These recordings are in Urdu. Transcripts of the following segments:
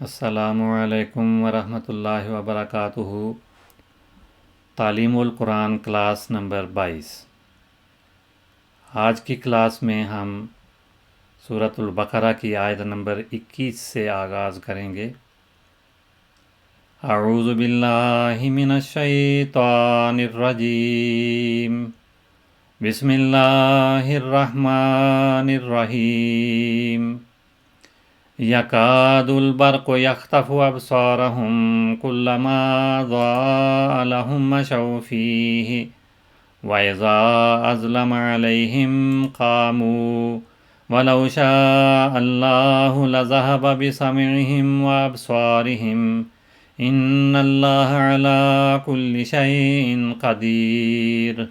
السلام علیکم ورحمۃ اللہ وبرکاتہ۔ تعلیم القرآن کلاس نمبر 22۔ آج کی کلاس میں ہم سورۃ البقرہ کی آیت نمبر 21 سے آغاز کریں گے۔ اعوذ باللہ من الشیطان الرجیم، بسم اللہ الرحمن الرحیم۔ یکاد البرق یخطف ابصارهم کلما ضاء لهم مشوا فیہ واذا اظلم علیہم قاموا ولو شاء اللہ لذہب بسمعہم وابصارہم ان اللہ علی کل شیء قدیر۔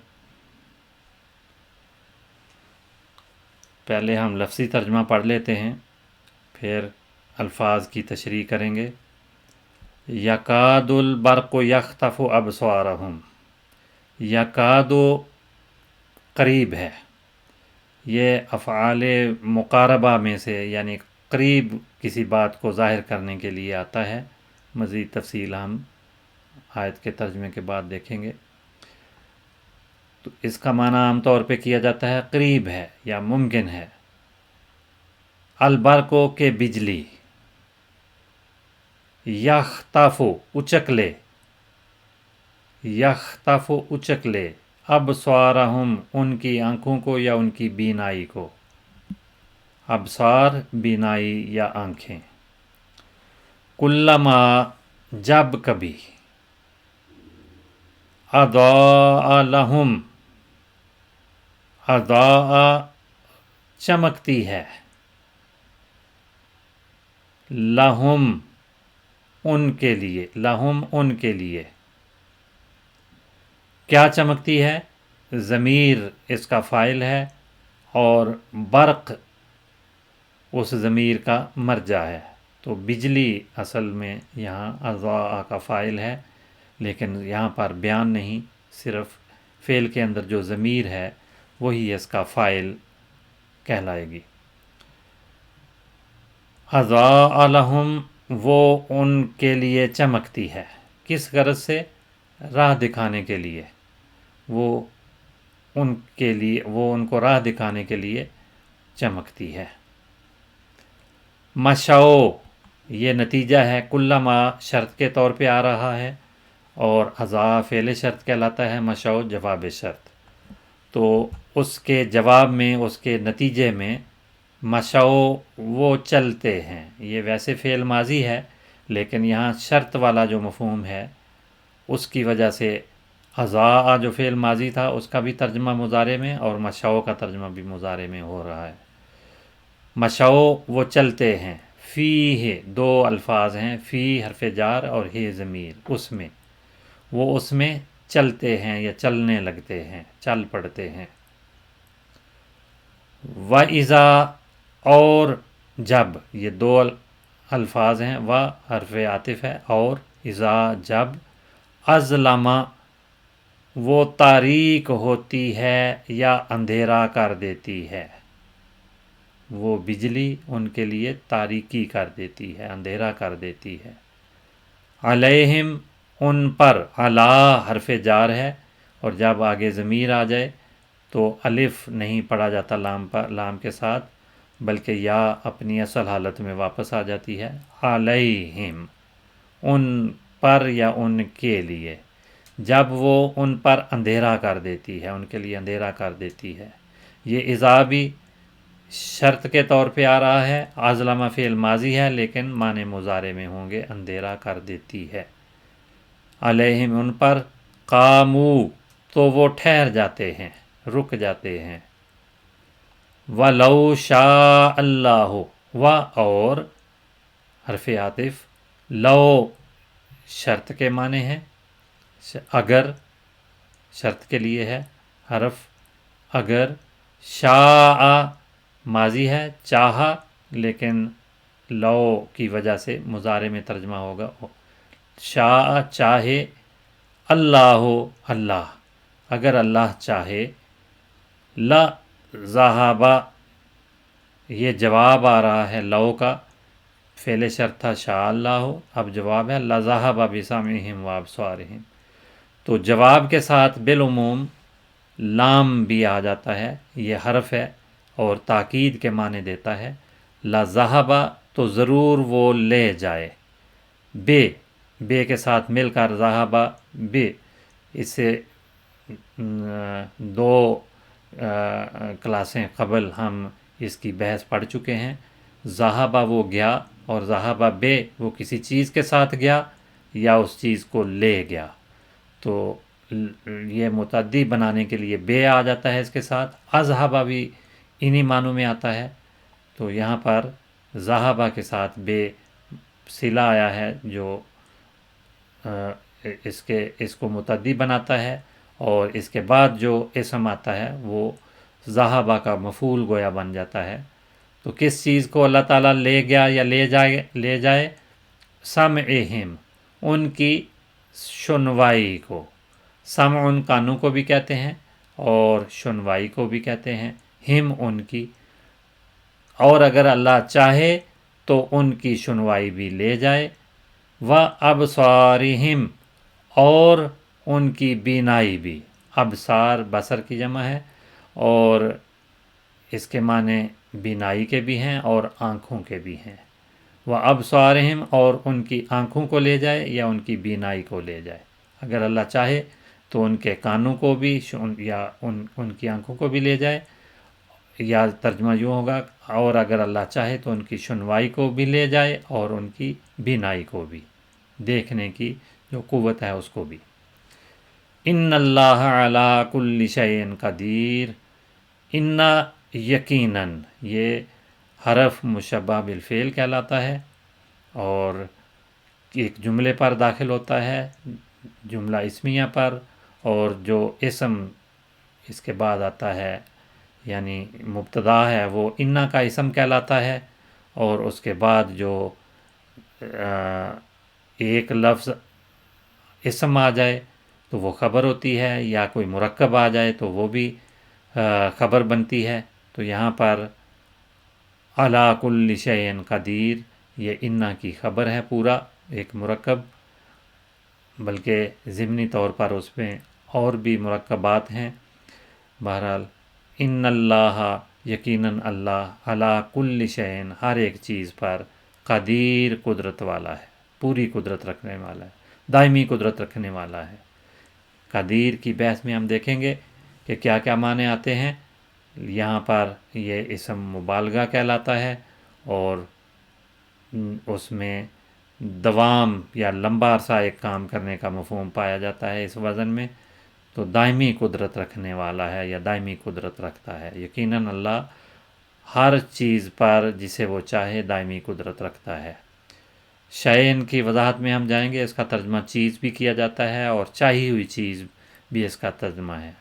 پہلے ہم لفظی ترجمہ پڑھ لیتے ہیں، پھر الفاظ کی تشریح کریں گے۔ یکاد البرق یخطف ابصارہم، یکاد قریب ہے، یہ افعال مقاربہ میں سے یعنی قریب کسی بات کو ظاہر کرنے کے لیے آتا ہے۔ مزید تفصیل ہم آیت کے ترجمے کے بعد دیکھیں گے۔ تو اس کا معنی عام طور پہ کیا جاتا ہے قریب ہے یا ممکن ہے۔ البرقو کے بجلی، یخطف اچک لے، یخطف اچک لے، ابصارہم ان کی آنکھوں کو یا ان کی بینائی کو۔ ابصار بینائی یا آنکھیں۔ کلما جب کبھی، اضاء لہم، اضاء چمکتی ہے، لہم ان کے لیے، لہم ان کے لیے۔ کیا چمکتی ہے؟ ضمیر اس کا فاعل ہے اور برق اس ضمیر کا مرجع ہے، تو بجلی اصل میں یہاں اضاء کا فاعل ہے، لیکن یہاں پر بیان نہیں، صرف فعل کے اندر جو ضمیر ہے وہی اس کا فاعل کہلائے گی۔ اضاء لہم وہ ان کے لیے چمکتی ہے، کس غرض سے؟ راہ دکھانے کے لیے، وہ ان کے لیے، وہ ان کو راہ دکھانے کے لیے چمکتی ہے۔ مشو یہ نتیجہ ہے، کلما شرط کے طور پہ آ رہا ہے اور اضاء فعل شرط کہلاتا ہے، مشو جواب شرط۔ تو اس کے جواب میں، اس کے نتیجے میں مشو وہ چلتے ہیں، یہ ویسے فعل ماضی ہے لیکن یہاں شرط والا جو مفہوم ہے اس کی وجہ سے اضاء جو فعل ماضی تھا اس کا بھی ترجمہ مضارع میں اور مشو کا ترجمہ بھی مضارع میں ہو رہا ہے۔ مشو وہ چلتے ہیں، فی دو الفاظ ہیں، فی حرف جار اور ہے ضمیر، اس میں، وہ اس میں چلتے ہیں یا چلنے لگتے ہیں، چل پڑتے ہیں۔ وَإِذَا اور جب، یہ دو الفاظ ہیں، و حرف عاطف ہے اور اذا جب، اظلم وہ تاریک ہوتی ہے یا اندھیرا کر دیتی ہے، وہ بجلی ان کے لیے تاریکی کر دیتی ہے، اندھیرا کر دیتی ہے۔ علیہم ان پر، علی حرف جار ہے اور جب آگے ضمیر آ جائے تو الف نہیں پڑھا جاتا لام پر، لام کے ساتھ، بلکہ یا اپنی اصل حالت میں واپس آ جاتی ہے۔ علیہم ان پر یا ان کے لیے، جب وہ ان پر اندھیرا کر دیتی ہے، ان کے لیے اندھیرا کر دیتی ہے۔ یہ اذا بھی شرط کے طور پہ آ رہا ہے، اظلم فعل ماضی ہے لیکن معنی مضارع میں ہوں گے، اندھیرا کر دیتی ہے۔ علیہم ان پر، قامو تو وہ ٹھہر جاتے ہیں، رک جاتے ہیں۔ وَلَوْ شَاءَ اللَّهُ و اور حرف عاطف، لو شرط کے معنی ہے، اگر شرط کے لیے ہے حرف، اگر، شاء ماضی ہے، چاہا، لیکن لو کی وجہ سے مضارع میں ترجمہ ہوگا، شاء چاہے، اللہ اللہ اگر اللہ چاہے، ذہب یہ جواب آ رہا ہے لو کا، فعل شرط تھا شاء اللہ ہو، اب جواب ہے لذہب بسمعہم وابصارہم۔ تو جواب کے ساتھ بالعموم لام بھی آ جاتا ہے، یہ حرف ہے اور تاکید کے معنی دیتا ہے۔ لذہب تو ضرور وہ لے جائے، بے کے ساتھ مل کر ذہب بے، اس سے دو کلاسیں قبل ہم اس کی بحث پڑھ چکے ہیں۔ ذہبہ وہ گیا اور ذہبہ بے وہ کسی چیز کے ساتھ گیا یا اس چیز کو لے گیا، تو یہ متعدی بنانے کے لیے بے آ جاتا ہے اس کے ساتھ۔ اذہبہ بھی انہی معنوں میں آتا ہے، تو یہاں پر ذہبہ کے ساتھ بے صلہ آیا ہے جو اس کو متعدی بناتا ہے، اور اس کے بعد جو اسم آتا ہے وہ ذہبہ کا مفعول گویا بن جاتا ہے۔ تو کس چیز کو اللہ تعالیٰ لے گیا یا لے جائے؟ سمعہم، ان کی سنوائی کو۔ سمع ان کانوں کو بھی کہتے ہیں اور سنوائی کو بھی کہتے ہیں، ہم ان کی، اور اگر اللہ چاہے تو ان کی سنوائی بھی لے جائے، وَأَبْصَارِهِمْ، اور ان کی بینائی بھی۔ ابصار بصر کی جمع ہے، اور اس کے معنی بینائی کے بھی ہیں اور آنکھوں کے بھی ہیں۔ وَأَبْصَارِهِمْ، اور ان کی آنکھوں کو لے جائے یا ان کی بینائی کو لے جائے، اگر اللہ چاہے تو ان کے کانوں کو بھی یا ان کی آنکھوں کو بھی لے جائے، یا ترجمہ یوں ہوگا اور اگر اللہ چاہے تو ان کی سنوائی کو بھی لے جائے اور ان کی بینائی کو بھی، دیکھنے کی جو قوت ہے اس کو بھی۔ ان اللہ علی کل شیء قدیر، ان یقیناً، یہ حرف مشبہ بالفعل کہلاتا ہے اور ایک جملے پر داخل ہوتا ہے، جملہ اسمیہ پر، اور جو اسم اس کے بعد آتا ہے یعنی مبتدا ہے وہ انا کا اسم کہلاتا ہے، اور اس کے بعد جو ایک لفظ اسم آ جائے تو وہ خبر ہوتی ہے، یا کوئی مرکب آ جائے تو وہ بھی خبر بنتی ہے۔ تو یہاں پر علی کل شیء قدیر، یہ انا کی خبر ہے پورا ایک مرکب، بلکہ ضمنی طور پر اس میں اور بھی مرکبات ہیں۔ بہرحال ان اللہ، یقیناً اللہ، علی کل شیء، ہر ایک چیز پر، قدیر، قدرت والا ہے، پوری قدرت رکھنے والا ہے، دائمی قدرت رکھنے والا ہے۔ قدیر کی بحث میں ہم دیکھیں گے کہ کیا کیا معنی آتے ہیں۔ یہاں پر یہ اسم مبالغہ کہلاتا ہے، اور اس میں دوام یا لمبا عرصہ ایک کام کرنے کا مفہوم پایا جاتا ہے اس وزن میں، تو دائمی قدرت رکھنے والا ہے یا دائمی قدرت رکھتا ہے۔ یقیناً اللہ ہر چیز پر جسے وہ چاہے دائمی قدرت رکھتا ہے۔ شیئن کی وضاحت میں ہم جائیں گے، اس کا ترجمہ چیز بھی کیا جاتا ہے اور چاہی ہوئی چیز بھی اس کا ترجمہ ہے،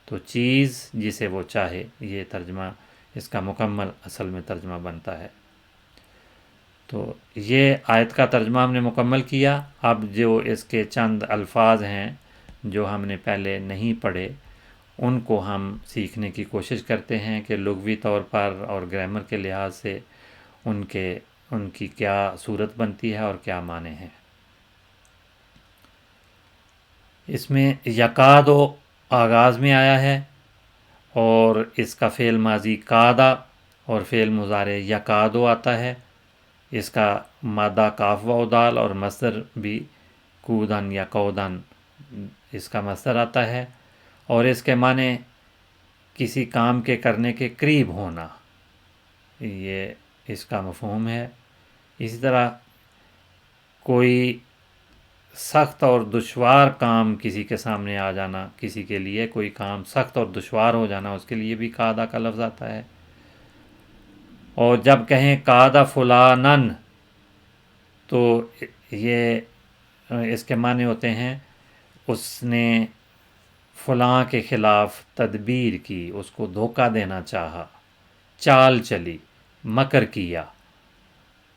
تو چیز جسے وہ چاہے، یہ ترجمہ اس کا مکمل اصل میں ترجمہ بنتا ہے۔ تو یہ آیت کا ترجمہ ہم نے مکمل کیا۔ اب جو اس کے چند الفاظ ہیں جو ہم نے پہلے نہیں پڑھے، ان کو ہم سیکھنے کی کوشش کرتے ہیں کہ لغوی طور پر اور گرامر کے لحاظ سے ان کی کیا صورت بنتی ہے اور کیا معنی ہیں۔ اس میں یکادو آغاز میں آیا ہے، اور اس کا فعل ماضی کادا اور فعل مضارع یکادو آتا ہے۔ اس کا مادہ کاف و دال اور مصدر بھی کودن یا کودن، اس کا مصدر آتا ہے، اور اس کے معنی کسی کام کے کرنے کے قریب ہونا، یہ اس کا مفہوم ہے۔ اسی طرح کوئی سخت اور دشوار کام کسی کے سامنے آ جانا، کسی کے لیے کوئی کام سخت اور دشوار ہو جانا، اس کے لیے بھی کادا کا لفظ آتا ہے۔ اور جب کہیں کادا فلانن، تو یہ اس کے معنی ہوتے ہیں اس نے فلاں کے خلاف تدبیر کی، اس کو دھوکہ دینا چاہا، چال چلی، مکر کیا،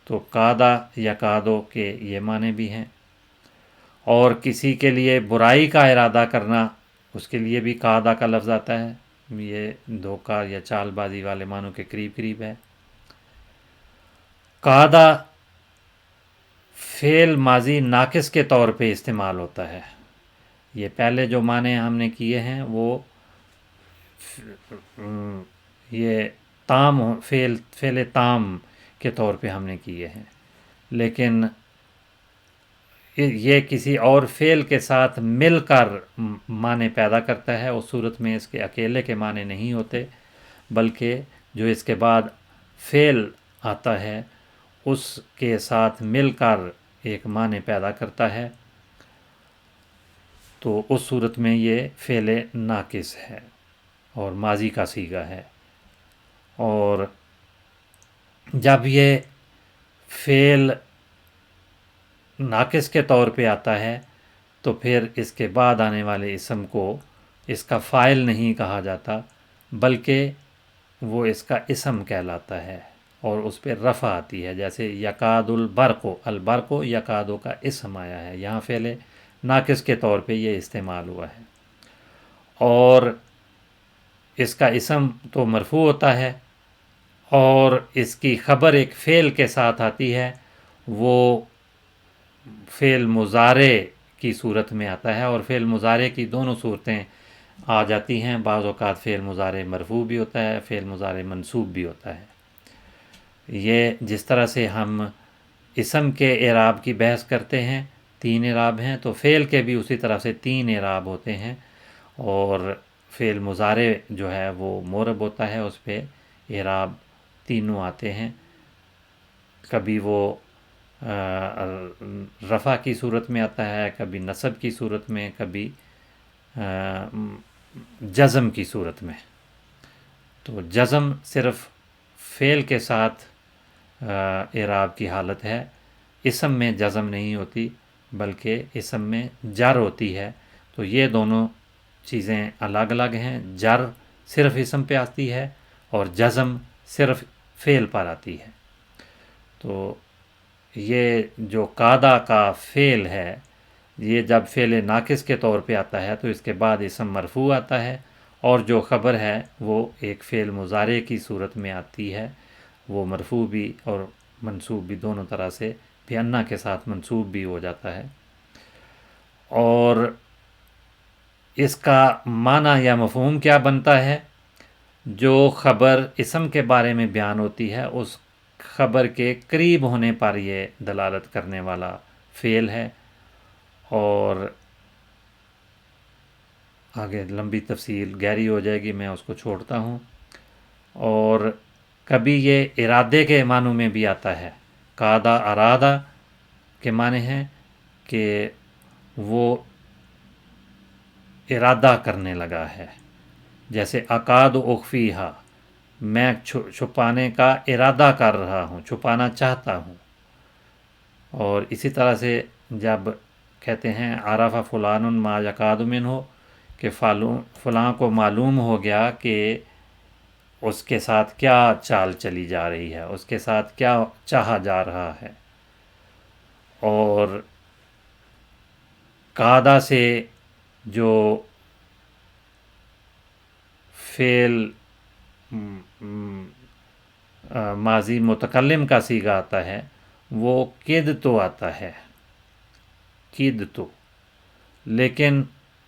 تو کادا یا کادو کے یہ معنی بھی ہیں۔ اور کسی کے لیے برائی کا ارادہ کرنا، اس کے لیے بھی کادا کا لفظ آتا ہے، یہ دھوکہ یا چال بازی والے معنوں کے قریب قریب ہے۔ کادا فعل ماضی ناقص کے طور پہ استعمال ہوتا ہے. یہ پہلے جو معنی ہم نے کیے ہیں وہ یہ تام فعل تام کے طور پہ ہم نے کیے ہیں، لیکن یہ کسی اور فعل کے ساتھ مل کر معنی پیدا کرتا ہے. اس صورت میں اس کے اکیلے کے معنی نہیں ہوتے، بلکہ جو اس کے بعد فعل آتا ہے اس کے ساتھ مل کر ایک معنی پیدا کرتا ہے. تو اس صورت میں یہ فعل ناقص ہے اور ماضی کا صیغہ ہے. اور جب یہ فعل ناقص کے طور پہ آتا ہے تو پھر اس کے بعد آنے والے اسم کو اس کا فاعل نہیں کہا جاتا، بلکہ وہ اس کا اسم کہلاتا ہے اور اس پہ رفع آتی ہے. جیسے یکاد البرق یکادو کا اسم آیا ہے، یہاں فعل ناقص کے طور پہ یہ استعمال ہوا ہے. اور اس کا اسم تو مرفوع ہوتا ہے اور اس کی خبر ایک فعل کے ساتھ آتی ہے، وہ فعل مضارع کی صورت میں آتا ہے. اور فعل مضارع کی دونوں صورتیں آ جاتی ہیں. بعض اوقات فعل مضارع مرفوع بھی ہوتا ہے، فعل مضارع منصوب بھی ہوتا ہے. یہ جس طرح سے ہم اسم کے اعراب کی بحث کرتے ہیں 3 اعراب ہیں، تو فعل کے بھی اسی طرح سے 3 اعراب ہوتے ہیں. اور فعل مضارع جو ہے وہ مورب ہوتا ہے، اس پہ اعراب تینوں آتے ہیں. کبھی وہ رفع کی صورت میں آتا ہے، کبھی نصب کی صورت میں، کبھی جزم کی صورت میں. تو جزم صرف فعل کے ساتھ اعراب کی حالت ہے، اسم میں جزم نہیں ہوتی بلکہ اسم میں جر ہوتی ہے. تو یہ دونوں چیزیں الگ الگ ہیں. جر صرف اسم پہ آتی ہے اور جزم صرف فعل پر آتی ہے. تو یہ جو قادہ کا فعل ہے، یہ جب فعل ناقص کے طور پہ آتا ہے تو اس کے بعد اسم مرفوع آتا ہے، اور جو خبر ہے وہ ایک فعل مضارع کی صورت میں آتی ہے. وہ مرفوع بھی اور منصوب بھی دونوں طرح سے بھی انا کے ساتھ منصوب بھی ہو جاتا ہے. اور اس کا معنی یا مفہوم کیا بنتا ہے؟ جو خبر اسم کے بارے میں بیان ہوتی ہے اس خبر کے قریب ہونے پر یہ دلالت کرنے والا فعل ہے. اور آگے لمبی تفصیل گہری ہو جائے گی، میں اس کو چھوڑتا ہوں. اور کبھی یہ ارادے کے معنوں میں بھی آتا ہے. قادہ ارادہ کے معنی ہیں کہ وہ ارادہ کرنے لگا ہے. جیسے اکاد اخفیہا، میں چھپانے کا ارادہ کر رہا ہوں، چھپانا چاہتا ہوں. اور اسی طرح سے جب کہتے ہیں عرف فلان ما یکاد منہ، کہ فلاں کو معلوم ہو گیا کہ اس کے ساتھ کیا چال چلی جا رہی ہے، اس کے ساتھ کیا چاہا جا رہا ہے. اور قادہ سے جو فعل ماضی متکلم کا صیغہ آتا ہے وہ کد تو آتا ہے، کد تو. لیکن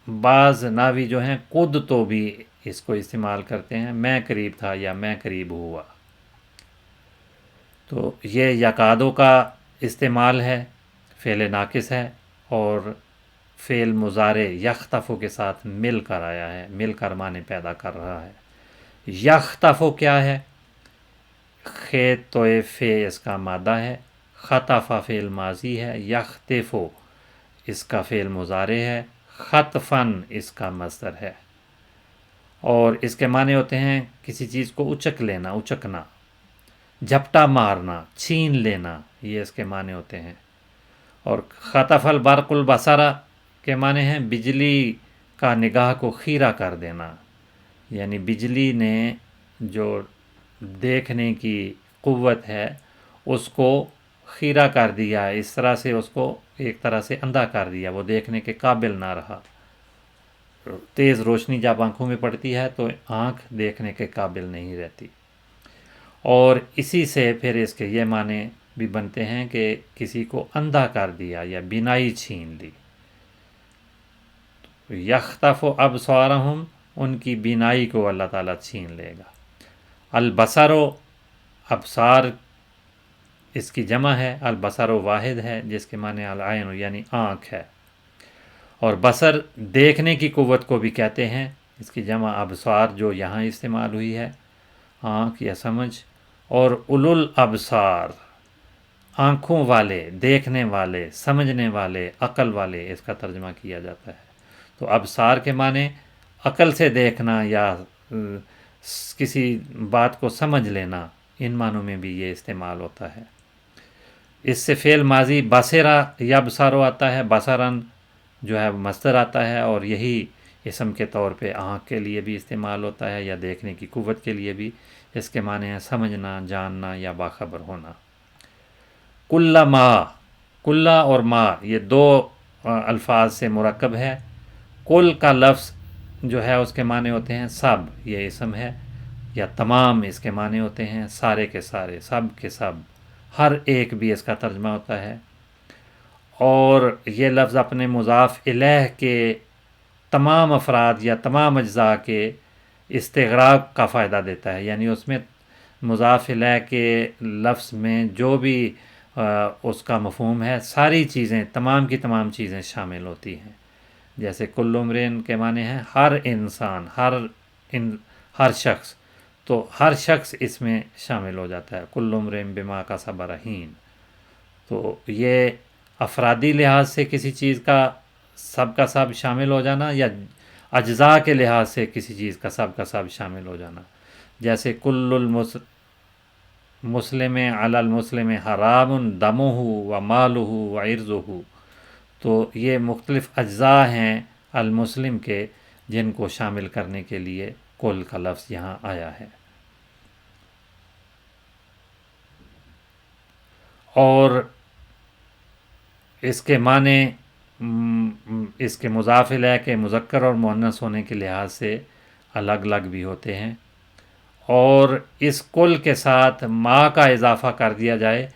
بعض ناوی جو ہیں قد تو بھی اس کو استعمال کرتے ہیں، میں قریب تھا یا میں قریب ہوا. تو یہ یکادو کا استعمال ہے، فعل ناقص ہے اور فعل مضارع یختفو کے ساتھ مل کر آیا ہے، مل کر معنی پیدا کر رہا ہے. یختفو کیا ہے؟ خیت تو فے اس کا مادہ ہے، خطفہ فعل ماضی ہے، یختفو اس کا فعل مضارع ہے، خطفن اس کا مصدر ہے. اور اس کے معنی ہوتے ہیں کسی چیز کو اچک لینا، اچکنا، جھپٹا مارنا، چھین لینا، یہ اس کے معنی ہوتے ہیں. اور خطف البرق البصر کے معنی ہیں بجلی کا نگاہ کو خیرہ کر دینا، یعنی بجلی نے جو دیکھنے کی قوت ہے اس کو خیرہ کر دیا، اس طرح سے اس کو ایک طرح سے اندھا کر دیا، وہ دیکھنے کے قابل نہ رہا. تیز روشنی جب آنکھوں میں پڑتی ہے تو آنکھ دیکھنے کے قابل نہیں رہتی. اور اسی سے پھر اس کے یہ معنی بھی بنتے ہیں کہ کسی کو اندھا کر دیا یا بینائی چھین لی. یخطف ابصارہم، ان کی بینائی کو اللہ تعالیٰ چھین لے گا. البصر و ابصار اس کی جمع ہے، البصر واحد ہے جس کے معنی العین یعنی آنکھ ہے، اور بصر دیکھنے کی قوت کو بھی کہتے ہیں. اس کی جمع ابصار جو یہاں استعمال ہوئی ہے، آنکھ یا سمجھ. اور اولو الابصار، آنکھوں والے، دیکھنے والے، سمجھنے والے، عقل والے اس کا ترجمہ کیا جاتا ہے. تو ابصار کے معنی عقل سے دیکھنا یا کسی بات کو سمجھ لینا، ان معنوں میں بھی یہ استعمال ہوتا ہے. اس سے فعل ماضی بصرا یبصر آتا ہے، بصرن جو ہے مصدر آتا ہے، اور یہی اسم کے طور پہ آنکھ کے لیے بھی استعمال ہوتا ہے یا دیکھنے کی قوت کے لیے بھی. اس کے معنی ہے سمجھنا، جاننا یا باخبر ہونا. کل ما، کلا اور ما یہ دو الفاظ سے مرکب ہے. کل کا لفظ جو ہے اس کے معنی ہوتے ہیں سب، یہ اسم ہے، یا تمام اس کے معنی ہوتے ہیں سارے کے سارے، سب کے سب، ہر ایک بھی اس کا ترجمہ ہوتا ہے. اور یہ لفظ اپنے مضاف الیہ کے تمام افراد یا تمام اجزاء کے استغراق کا فائدہ دیتا ہے، یعنی اس میں مضاف الیہ کے لفظ میں جو بھی اس کا مفہوم ہے، ساری چیزیں، تمام کی تمام چیزیں شامل ہوتی ہیں. جیسے کل امرئن کے معنی ہیں ہر انسان، ہر شخص، تو ہر شخص اس میں شامل ہو جاتا ہے. کل امرئن بما کسب رہین. تو یہ افرادی لحاظ سے کسی چیز کا سب شامل ہو جانا، یا اجزاء کے لحاظ سے کسی چیز کا سب شامل ہو جانا. جیسے کل مسلم علی المسلم حرام دمہ و مالہ و عرضہ. تو یہ مختلف اجزاء ہیں المسلم کے جن کو شامل کرنے کے لیے کل کا لفظ یہاں آیا ہے. اور اس کے معنی اس کے مضاف الیہ کے مذکر اور مؤنث ہونے کے لحاظ سے الگ الگ بھی ہوتے ہیں. اور اس کل کے ساتھ ما کا اضافہ کر دیا جائے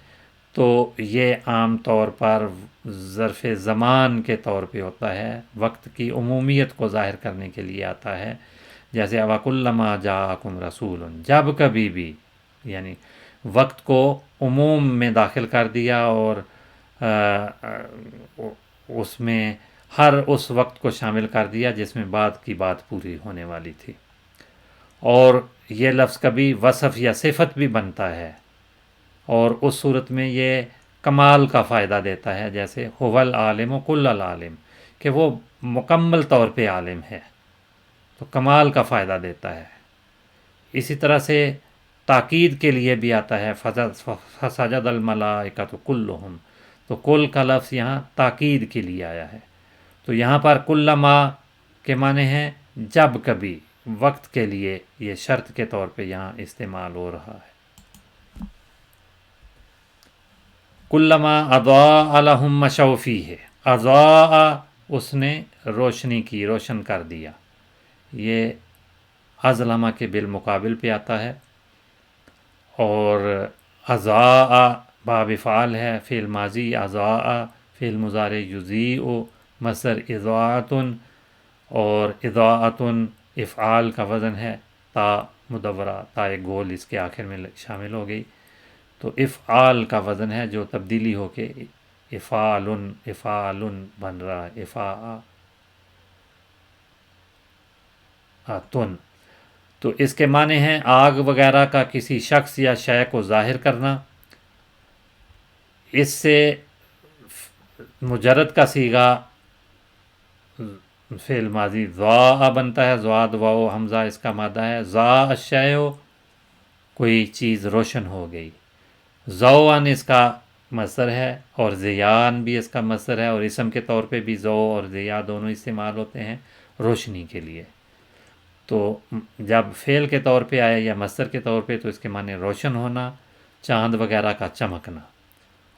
تو یہ عام طور پر ظرف زمان کے طور پہ ہوتا ہے، وقت کی عمومیت کو ظاہر کرنے کے لیے آتا ہے. جیسے وَكُلَّمَا جَاءَكُمْ رَسُولٌ، جب کبھی بھی، یعنی وقت کو عموم میں داخل کر دیا اور اس میں ہر اس وقت کو شامل کر دیا جس میں بعد کی بات پوری ہونے والی تھی. اور یہ لفظ کبھی وصف یا صفت بھی بنتا ہے، اور اس صورت میں یہ کمال کا فائدہ دیتا ہے. جیسے هو العالم کل العالم، کہ وہ مکمل طور پہ عالم ہے، تو کمال کا فائدہ دیتا ہے. اسی طرح سے تاکید کے لیے بھی آتا ہے فسجد الملائکۃ کلہم، تو کل کا لفظ یہاں تاکید کے لیے آیا ہے. تو یہاں پر کلما کے معنی ہیں جب کبھی، وقت کے لیے یہ شرط کے طور پہ یہاں استعمال ہو رہا ہے. کلما اضاء لهم مشوا فیہ، اضاء اس نے روشنی کی، روشن کر دیا. یہ اظلمہ کے بالمقابل پہ آتا ہے. اور اضاء باب فعال ہے، فعل ماضی اضاء، فعل مضارع یضیء، مصدر اضاءۃ، اور اضاءۃ افعال کا وزن ہے تا مدورہ، تا گول اس کے آخر میں شامل ہو گئی. تو افعال کا وزن ہے جو تبدیلی ہو کے افعال بن رہا ہے، افعاتن. تو اس کے معنی ہیں آگ وغیرہ کا کسی شخص یا شے کو ظاہر کرنا. اس سے مجرد کا صیغہ فعل ماضی ضاء بنتا ہے، ضاد واو حمزہ اس کا مادہ ہے. ضاء الشیء، کوئی چیز روشن ہو گئی. ضوءاً اس کا مصدر ہے، اور ضیاءً بھی اس کا مصدر ہے، اور اسم کے طور پہ بھی ضوء اور ضیاء دونوں استعمال ہوتے ہیں روشنی کے لیے. تو جب فعل کے طور پہ آئے یا مصدر کے طور پہ تو اس کے معنی روشن ہونا، چاند وغیرہ کا چمکنا.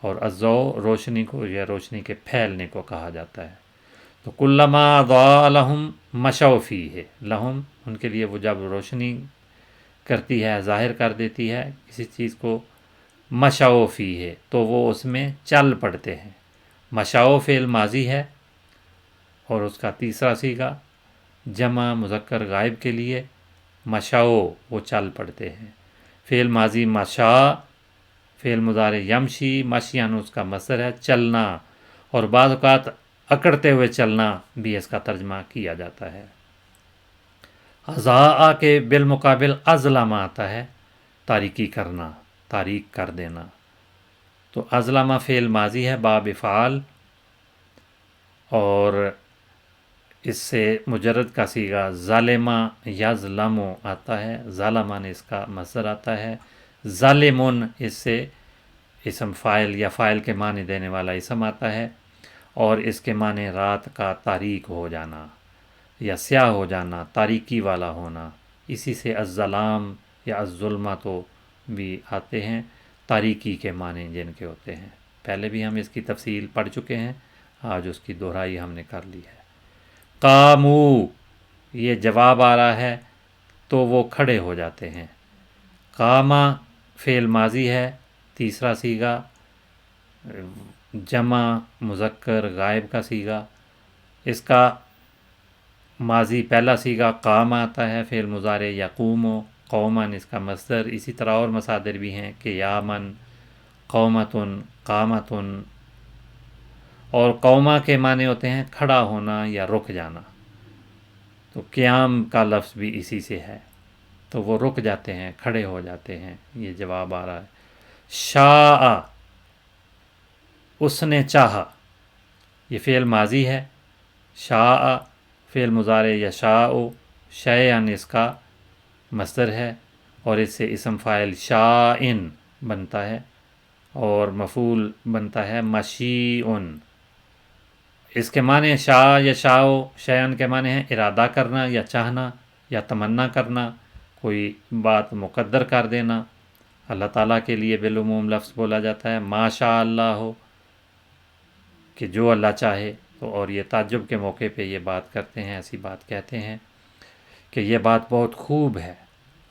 اور الضوء روشنی کو یا روشنی کے پھیلنے کو کہا جاتا ہے. تو کلما اضاء لهم مشوا فیہ، لہم ان کے لیے وہ جب روشنی کرتی ہے، ظاہر کر دیتی ہے کسی چیز کو، مشاؤ فی ہے تو وہ اس میں چل پڑتے ہیں. مشاؤ فعل ماضی ہے اور اس کا تیسرا صیغہ جمع مذکر غائب کے لیے مشاؤ وہ چل پڑتے ہیں. فعل ماضی مشا، فعل مضارع یمشی، مشین اس کا مصدر ہے چلنا، اور بعض اوقات اکڑتے ہوئے چلنا بھی اس کا ترجمہ کیا جاتا ہے. ازاء کے بالمقابل ازلم آتا ہے تاریکی کرنا، تاریک کر دینا. تو ازلم فعل ماضی ہے باب افعال، اور اس سے مجرد کا صیغہ ظالمہ یظلم آتا ہے، ظالمہ نے اس کا مصدر آتا ہے. ظالمن اس سے اسم فاعل یا فاعل کے معنی دینے والا اسم آتا ہے، اور اس کے معنی رات کا تاریک ہو جانا یا سیاہ ہو جانا، تاریکی والا ہونا. اسی سے الظلام یا الظلمہ تو بھی آتے ہیں، تاریکی کے معنی جن کے ہوتے ہیں. پہلے بھی ہم اس کی تفصیل پڑھ چکے ہیں، آج اس کی دہرائی ہم نے کر لی ہے. قامو یہ جواب آ رہا ہے تو وہ کھڑے ہو جاتے ہیں. قامہ فعل ماضی ہے تیسرا صیغہ جمع مذکر غائب کا صیغہ. اس کا ماضی پہلا صیغہ قام آتا ہے، فعل مضارع یقوم و قومن اس کا مصدر. اسی طرح اور مصادر بھی ہیں کہ یامن، قومتن، قامتن. اور قومہ کے معنی ہوتے ہیں کھڑا ہونا یا رک جانا. تو قیام کا لفظ بھی اسی سے ہے، تو وہ رک جاتے ہیں، کھڑے ہو جاتے ہیں. یہ جواب آ رہا ہے. شاء اس نے چاہا، یہ فعل ماضی ہے. شاء فعل مضارع یشاء، شیئن اس کا مصدر ہے، اور اس سے اسم فاعل شاءن بنتا ہے اور مفعول بنتا ہے مشیئن. اس کے معنی شاء یا شاء شیئن کے معنی ہیں ارادہ کرنا یا چاہنا یا تمنا کرنا، کوئی بات مقدر کر دینا. اللہ تعالیٰ کے لیے بالعموم لفظ بولا جاتا ہے ما شاء اللہ ہو، کہ جو اللہ چاہے. تو اور یہ تعجب کے موقع پہ یہ بات کرتے ہیں، ایسی بات کہتے ہیں کہ یہ بات بہت خوب ہے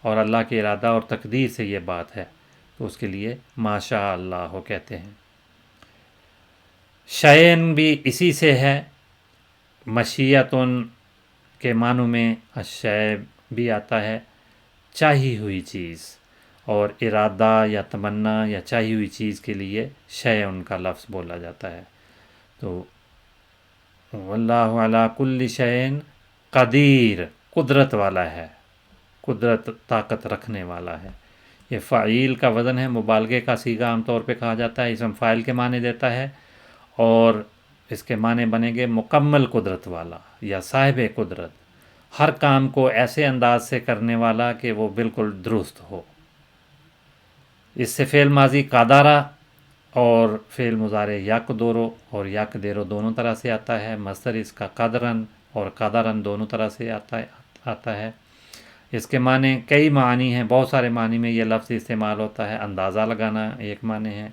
اور اللہ کے ارادہ اور تقدیر سے یہ بات ہے، تو اس کے لیے ما شاء اللہ ہو کہتے ہیں. شعین بھی اسی سے ہے. مشیتن کے معنوں میں الشیء بھی آتا ہے چاہی ہوئی چیز، اور ارادہ یا تمنا یا چاہی ہوئی چیز کے لیے شیء کا لفظ بولا جاتا ہے. تو واللہ علی کل شیء قدیر قدرت والا ہے، قدرت طاقت رکھنے والا ہے. یہ فعیل کا وزن ہے، مبالغے کا صیغہ عام طور پہ کہا جاتا ہے. اسم فاعل کے معنی دیتا ہے اور اس کے معنی بنیں گے مکمل قدرت والا یا صاحب قدرت، ہر کام کو ایسے انداز سے کرنے والا کہ وہ بالکل درست ہو. اس سے فعل ماضی قادارہ اور فعل مضارع یقدرو اور یقدرو دونوں طرح سے آتا ہے. مصدر اس کا قدرن اور قدرن دونوں طرح سے آتا ہے. اس کے معنی کئی معنی ہیں، بہت سارے معنی میں یہ لفظ استعمال ہوتا ہے. اندازہ لگانا ایک معنی ہے،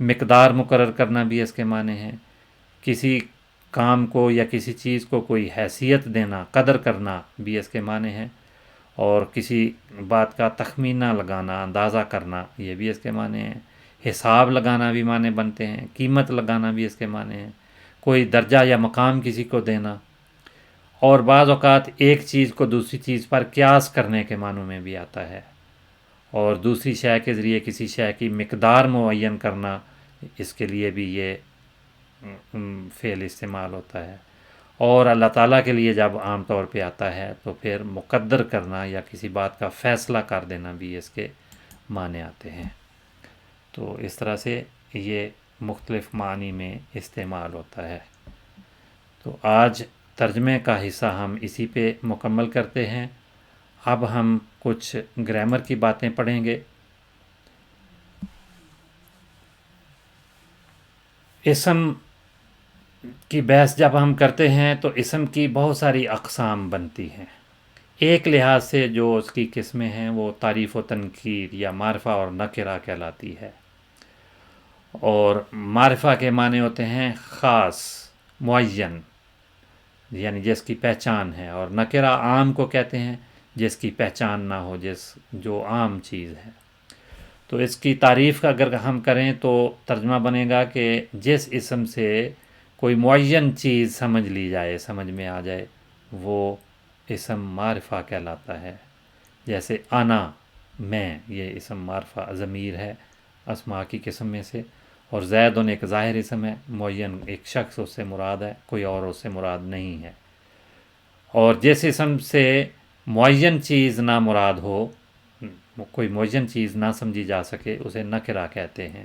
مقدار مقرر کرنا بھی اس کے معنی ہیں، کسی کام کو یا کسی چیز کو کوئی حیثیت دینا، قدر کرنا بھی اس کے معنی ہیں، اور کسی بات کا تخمینہ لگانا، اندازہ کرنا یہ بھی اس کے معنی ہیں. حساب لگانا بھی معنی بنتے ہیں، قیمت لگانا بھی اس کے معنی ہیں، کوئی درجہ یا مقام کسی کو دینا. اور بعض اوقات ایک چیز کو دوسری چیز پر قیاس کرنے کے معنوں میں بھی آتا ہے، اور دوسری شے کے ذریعے کسی شے کی مقدار معین کرنا، اس کے لیے بھی یہ فعل استعمال ہوتا ہے. اور اللہ تعالیٰ کے لیے جب عام طور پہ آتا ہے تو پھر مقدر کرنا یا کسی بات کا فیصلہ کر دینا بھی اس کے معنی آتے ہیں. تو اس طرح سے یہ مختلف معنی میں استعمال ہوتا ہے. تو آج ترجمے کا حصہ ہم اسی پہ مکمل کرتے ہیں. اب ہم کچھ گرامر کی باتیں پڑھیں گے. اسم کی بحث جب ہم کرتے ہیں تو اسم کی بہت ساری اقسام بنتی ہیں. ایک لحاظ سے جو اس کی قسمیں ہیں وہ تعریف و تنکیر یا معرفہ اور نکرہ کہلاتی ہے. اور معرفہ کے معنی ہوتے ہیں خاص، معین، یعنی جس کی پہچان ہے، اور نکرہ عام کو کہتے ہیں جس کی پہچان نہ ہو، جو عام چیز ہے. تو اس کی تعریف اگر ہم کریں تو ترجمہ بنے گا کہ جس اسم سے کوئی معین چیز سمجھ لی جائے، سمجھ میں آ جائے، وہ اسم معرفہ کہلاتا ہے۔ جیسے انا، میں، یہ اسم معرفہ ضمیر ہے اسماء کی قسم میں سے، اور زیدن ایک ظاہر اسم ہے، معین ایک شخص اس سے مراد ہے، کوئی اور اس سے مراد نہیں ہے۔ اور جس اسم سے معین چیز نہ مراد ہو، کوئی معین چیز نہ سمجھی جا سکے، اسے نکرہ کہتے ہیں۔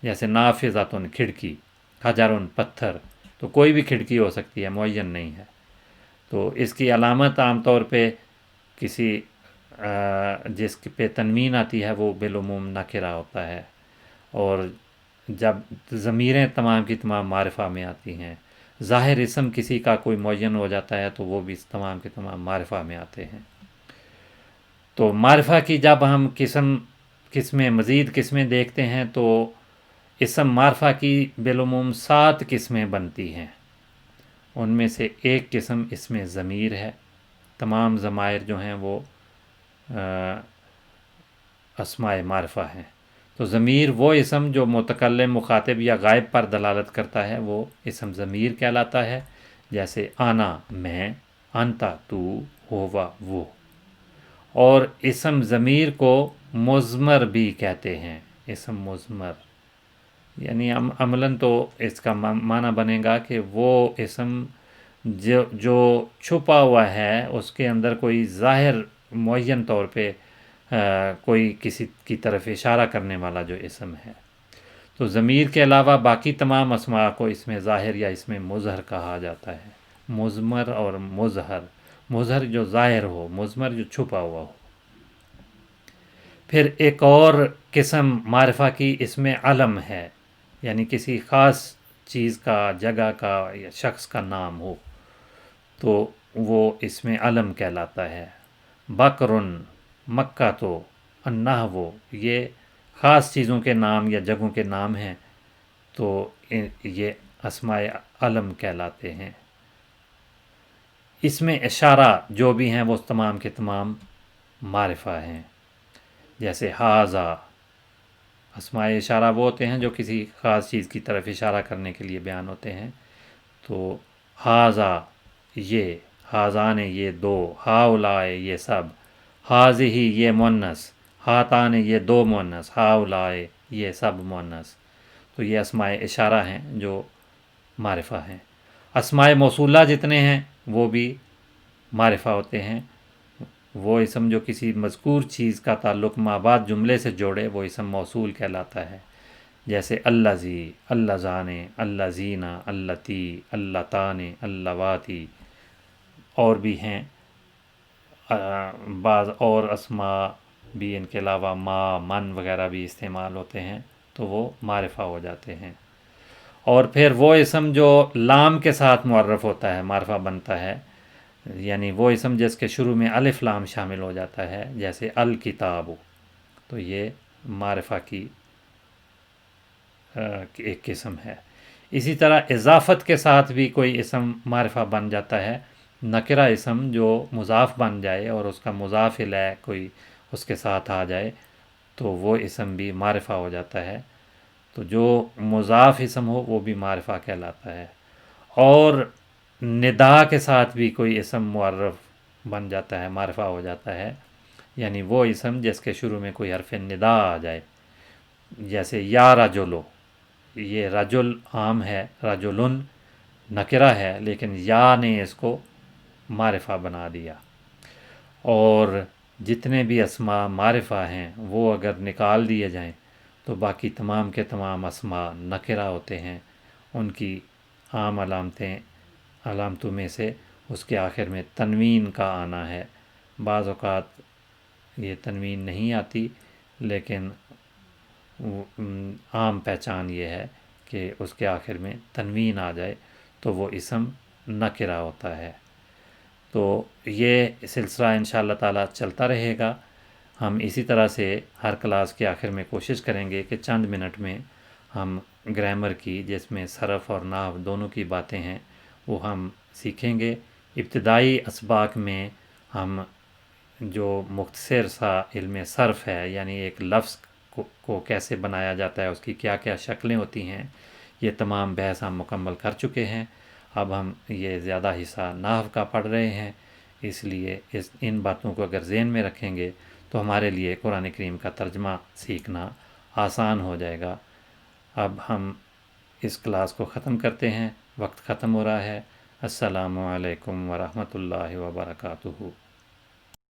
جیسے نافذۃن کھڑکی، حجرن پتھر، تو کوئی بھی کھڑکی ہو سکتی ہے، معین نہیں ہے۔ تو اس کی علامت عام طور پہ کسی جس پہ تنوین آتی ہے وہ بالعموم نکرہ ہوتا ہے، اور جب ضمیریں تمام کی تمام معرفہ میں آتی ہیں، ظاہر اسم کسی کا کوئی معین ہو جاتا ہے تو وہ بھی تمام کے تمام معرفہ میں آتے ہیں۔ تو معرفہ کی جب ہم مزید قسمیں دیکھتے ہیں تو اسم معرفہ کی بالعموم 7 قسمیں بنتی ہیں۔ ان میں سے ایک قسم اسم ضمیر ہے۔ تمام ضمائر جو ہیں وہ اسماء معرفہ ہیں۔ تو ضمیر وہ اسم جو متکلم، مخاطب یا غائب پر دلالت کرتا ہے وہ اسم ضمیر کہلاتا ہے۔ جیسے آنا، میں، انتا، تو، ہوا، وہ۔ اور اسم ضمیر کو مضمر بھی کہتے ہیں، اسم مضمر، یعنی عملاً تو اس کا معنی بنے گا کہ وہ اسم جو چھپا ہوا ہے، اس کے اندر کوئی ظاہر معین طور پہ کوئی کسی کی طرف اشارہ کرنے والا جو اسم ہے۔ تو ضمیر کے علاوہ باقی تمام اسماء کو اسم ظاہر یا اسم مظہر کہا جاتا ہے۔ مضمر اور مظہر، مظہر جو ظاہر ہو، مضمر جو چھپا ہوا ہو۔ پھر ایک اور قسم معرفہ کی اسم علم ہے، یعنی کسی خاص چیز کا، جگہ کا یا شخص کا نام ہو تو وہ اسم علم کہلاتا ہے۔ بکرن، مکہ تو، النحو، یہ خاص چیزوں کے نام یا جگہوں کے نام ہیں تو یہ اسماء علم کہلاتے ہیں۔ اسم اشارہ جو بھی ہیں وہ تمام کے تمام معرفہ ہیں۔ جیسے حاذا، اسماء اشارہ وہ ہوتے ہیں جو کسی خاص چیز کی طرف اشارہ کرنے کے لیے بیان ہوتے ہیں۔ تو حاذا یہ، حاذان یہ دو، ہاؤلائے یہ سب، حاذہ یہ مؤنث، ہاتان یہ دو مؤنث، ہاؤلائے یہ سب مؤنث۔ تو یہ اسماء اشارہ ہیں جو معرفہ ہیں۔ اسماء موصولہ جتنے ہیں وہ بھی معرفہ ہوتے ہیں۔ وہ اسم جو کسی مذکور چیز کا تعلق مابعد جملے سے جوڑے وہ اسم موصول کہلاتا ہے۔ جیسے اللذی، اللذان، اللذین، اللتی، اللتان، اللواتی، اور بھی ہیں بعض اور اسماء بھی ان کے علاوہ ما، من وغیرہ بھی استعمال ہوتے ہیں تو وہ معرفہ ہو جاتے ہیں۔ اور پھر وہ اسم جو لام کے ساتھ معرف ہوتا ہے، معرفہ بنتا ہے، یعنی وہ اسم جس کے شروع میں الف لام شامل ہو جاتا ہے، جیسے الکتاب، تو یہ معرفہ کی ایک قسم ہے۔ اسی طرح اضافت کے ساتھ بھی کوئی اسم معرفہ بن جاتا ہے۔ نکرہ اسم جو مضاف بن جائے اور اس کا مضاف الیہ کوئی اس کے ساتھ آ جائے تو وہ اسم بھی معرفہ ہو جاتا ہے۔ تو جو مضاف اسم ہو وہ بھی معرفہ کہلاتا ہے۔ اور ندا کے ساتھ بھی کوئی اسم معرف بن جاتا ہے، معرفہ ہو جاتا ہے، یعنی وہ اسم جس کے شروع میں کوئی حرف ندا آ جائے۔ جیسے یا رجلو، یہ رجل عام ہے، رجلن نکرہ ہے، لیکن یا نے اس کو معرفہ بنا دیا۔ اور جتنے بھی اسماء معرفہ ہیں وہ اگر نکال دیے جائیں تو باقی تمام کے تمام اسماء نکرہ ہوتے ہیں۔ ان کی عام علامتوں میں سے اس کے آخر میں تنوین کا آنا ہے۔ بعض اوقات یہ تنوین نہیں آتی، لیکن عام پہچان یہ ہے کہ اس کے آخر میں تنوین آ جائے تو وہ اسم نکرہ ہوتا ہے۔ تو یہ سلسلہ انشاءاللہ تعالی چلتا رہے گا۔ ہم اسی طرح سے ہر کلاس کے آخر میں کوشش کریں گے کہ چند منٹ میں ہم گرامر کی، جس میں صرف اور نحو دونوں کی باتیں ہیں، وہ ہم سیکھیں گے۔ ابتدائی اسباق میں ہم جو مختصر سا علم صرف ہے، یعنی ایک لفظ کو کیسے بنایا جاتا ہے، اس کی کیا کیا شکلیں ہوتی ہیں، یہ تمام بحث ہم مکمل کر چکے ہیں۔ اب ہم یہ زیادہ حصہ نحو کا پڑھ رہے ہیں، اس لیے ان باتوں کو اگر ذہن میں رکھیں گے تو ہمارے لیے قرآن کریم کا ترجمہ سیکھنا آسان ہو جائے گا۔ اب ہم اس کلاس کو ختم کرتے ہیں، وقت ختم ہو رہا ہے۔ السلام علیکم ورحمۃ اللہ وبرکاتہ۔